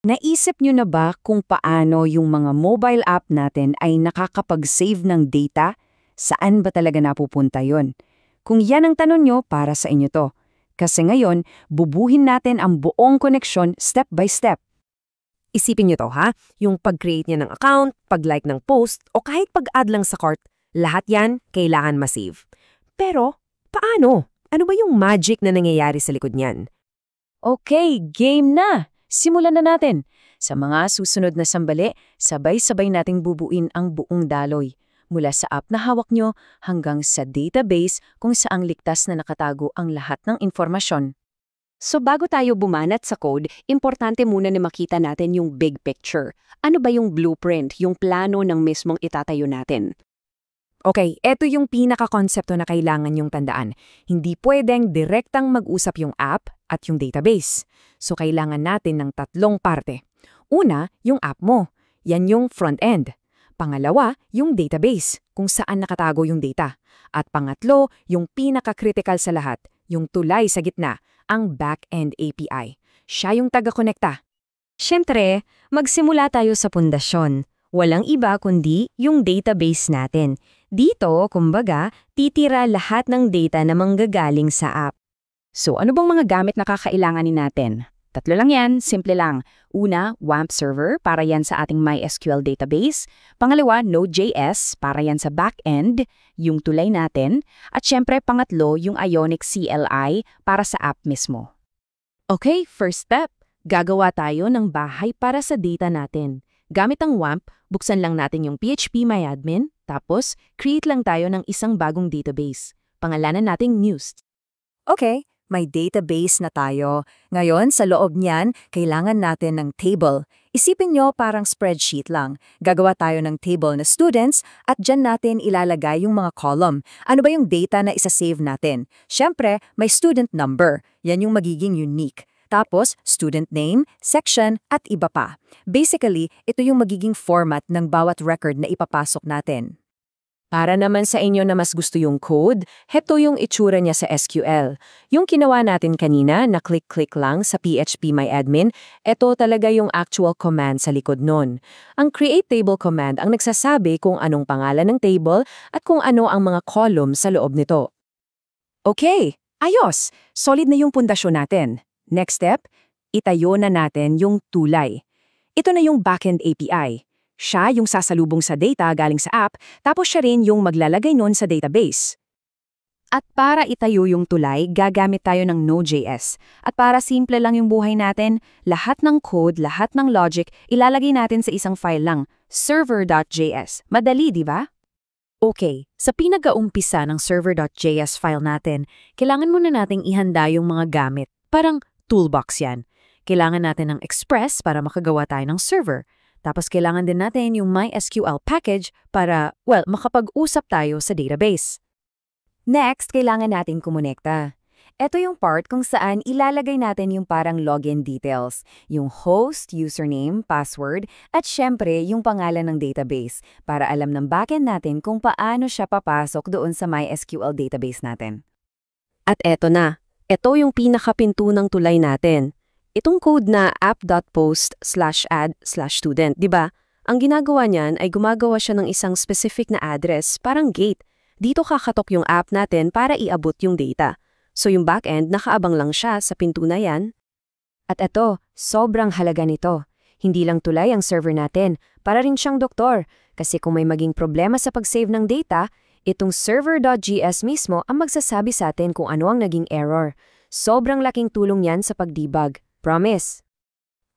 Naisip nyo na ba kung paano yung mga mobile app natin ay nakakapag-save ng data? Saan ba talaga napupunta yon? Kung yan ang tanong nyo, para sa inyo to. Kasi ngayon, bubuhin natin ang buong koneksyon step by step. Isipin niyo to ha, yung pag-create niya ng account, pag-like ng post, o kahit pag-add lang sa cart, lahat yan kailangan ma-save. Pero, paano? Ano ba yung magic na nangyayari sa likod niyan? Okay, game na! Simulan na natin. Sa mga susunod na sambali, sabay-sabay nating bubuin ang buong daloy. Mula sa app na hawak nyo hanggang sa database kung saang ligtas na nakatago ang lahat ng informasyon. So bago tayo bumanat sa code, importante muna na makita natin yung big picture. Ano ba yung blueprint, yung plano ng mismong itatayo natin? Okay, eto yung pinaka-konsepto na kailangan yung tandaan. Hindi pwedeng direktang mag-usap yung app at yung database. So kailangan natin ng tatlong parte. Una, yung app mo. Yan yung front-end. Pangalawa, yung database, kung saan nakatago yung data. At pangatlo, yung pinaka-critical sa lahat, yung tulay sa gitna, ang back-end API. Siya yung taga-konekta. Siyempre, magsimula tayo sa pundasyon. Walang iba kundi yung database natin. Dito, kumbaga, titira lahat ng data na manggagaling sa app. So ano bang mga gamit na kakailanganin natin? Tatlo lang yan, simple lang. Una, WAMP server para yan sa ating MySQL database. Pangalawa, Node.js para yan sa back-end, yung tulay natin. At syempre, pangatlo, yung Ionic CLI para sa app mismo. Okay, first step. Gagawa tayo ng bahay para sa data natin. Gamit ang WAMP, buksan lang natin yung PHP-MyAdmin, tapos create lang tayo ng isang bagong database. Pangalanan nating News. Okay, may database na tayo. Ngayon, sa loob niyan, kailangan natin ng table. Isipin nyo parang spreadsheet lang. Gagawa tayo ng table na students at dyan natin ilalagay yung mga column. Ano ba yung data na isa-save natin? Siyempre, may student number. Yan yung magiging unique. Tapos, student name, section, at iba pa. Basically, ito yung magiging format ng bawat record na ipapasok natin. Para naman sa inyo na mas gusto yung code, heto yung itsura niya sa SQL. Yung ginawa natin kanina na click-click lang sa PHP-MyAdmin, ito talaga yung actual command sa likod nun. Ang create table command ang nagsasabi kung anong pangalan ng table at kung ano ang mga column sa loob nito. Okay, ayos! Solid na yung pundasyon natin. Next step, itayo na natin yung tulay. Ito na yung backend API. Siya yung sasalubong sa data galing sa app, tapos siya rin yung maglalagay nun sa database. At para itayo yung tulay, gagamit tayo ng Node.js. At para simple lang yung buhay natin, lahat ng code, lahat ng logic, ilalagay natin sa isang file lang, server.js. Madali, di ba? Okay, sa pinag-aumpisa ng server.js file natin, kailangan muna nating ihanda yung mga gamit. Parang toolbox yan. Kailangan natin ng Express para makagawa tayo ng server. Tapos kailangan din natin yung MySQL package para, makapag-usap tayo sa database. Next, kailangan natin kumonekta. Ito yung part kung saan ilalagay natin yung parang login details, yung host, username, password, at syempre yung pangalan ng database para alam ng backend natin kung paano siya papasok doon sa MySQL database natin. At eto na. Ito yung pinakapinto ng tulay natin. Itong code na app.post/add/student, di ba? Ang ginagawa niyan ay gumagawa siya ng isang specific na address, parang gate. Dito kakatok yung app natin para iabot yung data. So yung backend, nakaabang lang siya sa pinto na yan. At ito, sobrang halaga nito. Hindi lang tulay ang server natin, para rin siyang doktor. Kasi kung may maging problema sa pag-save ng data, itong server.js mismo ang magsasabi sa atin kung ano ang naging error. Sobrang laking tulong yan sa pag-debug. Promise.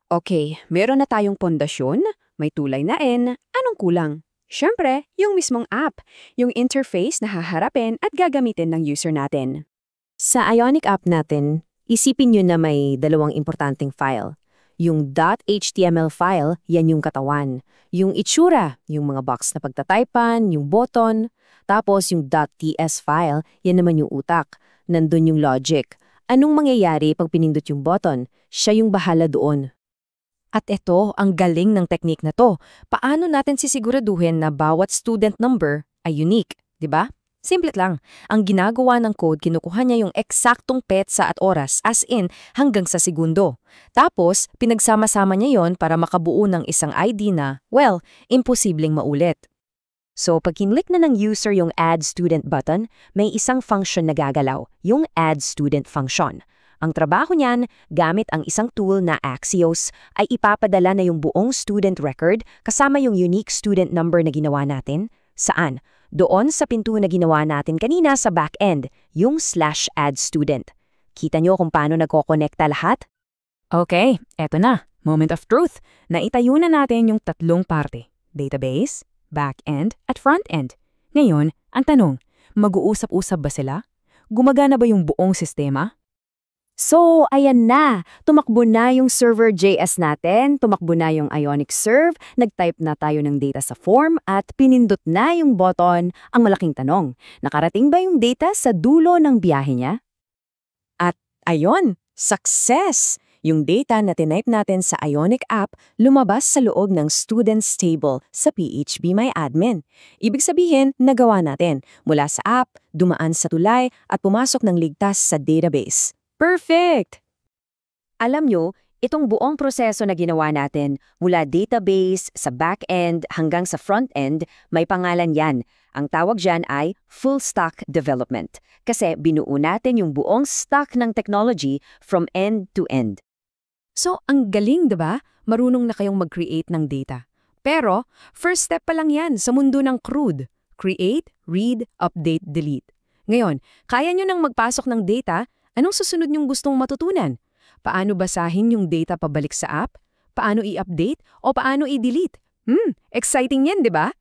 Okay, meron na tayong pondasyon, may tulay na anong kulang? Siyempre, yung mismong app, yung interface na haharapin at gagamitin ng user natin. Sa Ionic app natin, isipin nyo na may dalawang importanteng file. Yung .html file, yan yung katawan. Yung itsura, yung mga box na pagtataypan, yung button. Tapos yung .ts file, yan naman yung utak. Nandun yung logic. Anong mangyayari pag pinindot yung button? Siya yung bahala doon. At ito, ang galing ng technique na to. Paano natin sisiguraduhin na bawat student number ay unique, di ba? Simple lang. Ang ginagawa ng code, kinukuha niya yung eksaktong petsa at oras, as in, hanggang sa segundo. Tapos, pinagsama-sama niya yon para makabuo ng isang ID na, well, imposibleng maulit. So, pag kinlik na ng user yung Add Student button, may isang function na gagalaw, yung Add Student function. Ang trabaho niyan, gamit ang isang tool na Axios, ay ipapadala na yung buong student record kasama yung unique student number na ginawa natin. Saan? Doon sa pinto na ginawa natin kanina sa back-end, yung /addStudent. Kita nyo kung paano nagkokonekta lahat? Okay, eto na. Moment of truth. Naitayo na natin yung tatlong parte. Database, back-end, at front-end. Ngayon, ang tanong, mag-uusap-usap ba sila? Gumagana ba yung buong sistema? So, ayan na. Tumakbo na yung server JS natin, tumakbo na yung Ionic Serve, nag-type na tayo ng data sa form, at pinindot na yung button. Ang malaking tanong, nakarating ba yung data sa dulo ng biyahe niya? At ayon, success! Yung data na tinype natin sa Ionic app lumabas sa loob ng Students Table sa PHPMyAdmin. Ibig sabihin, nagawa natin. Mula sa app, dumaan sa tulay, at pumasok ng ligtas sa database. Perfect! Alam nyo, itong buong proseso na ginawa natin, mula database, sa back-end, hanggang sa front-end, may pangalan yan. Ang tawag dyan ay full stack development. Kasi binuo natin yung buong stack ng technology from end to end. So, ang galing, diba? Marunong na kayong mag-create ng data. Pero, first step pa lang yan sa mundo ng crude. Create, read, update, delete. Ngayon, kaya nyo nang magpasok ng data. Anong susunod niyong gustong matutunan? Paano basahin yung data pabalik sa app? Paano i-update? O paano i-delete? Exciting yan, di ba?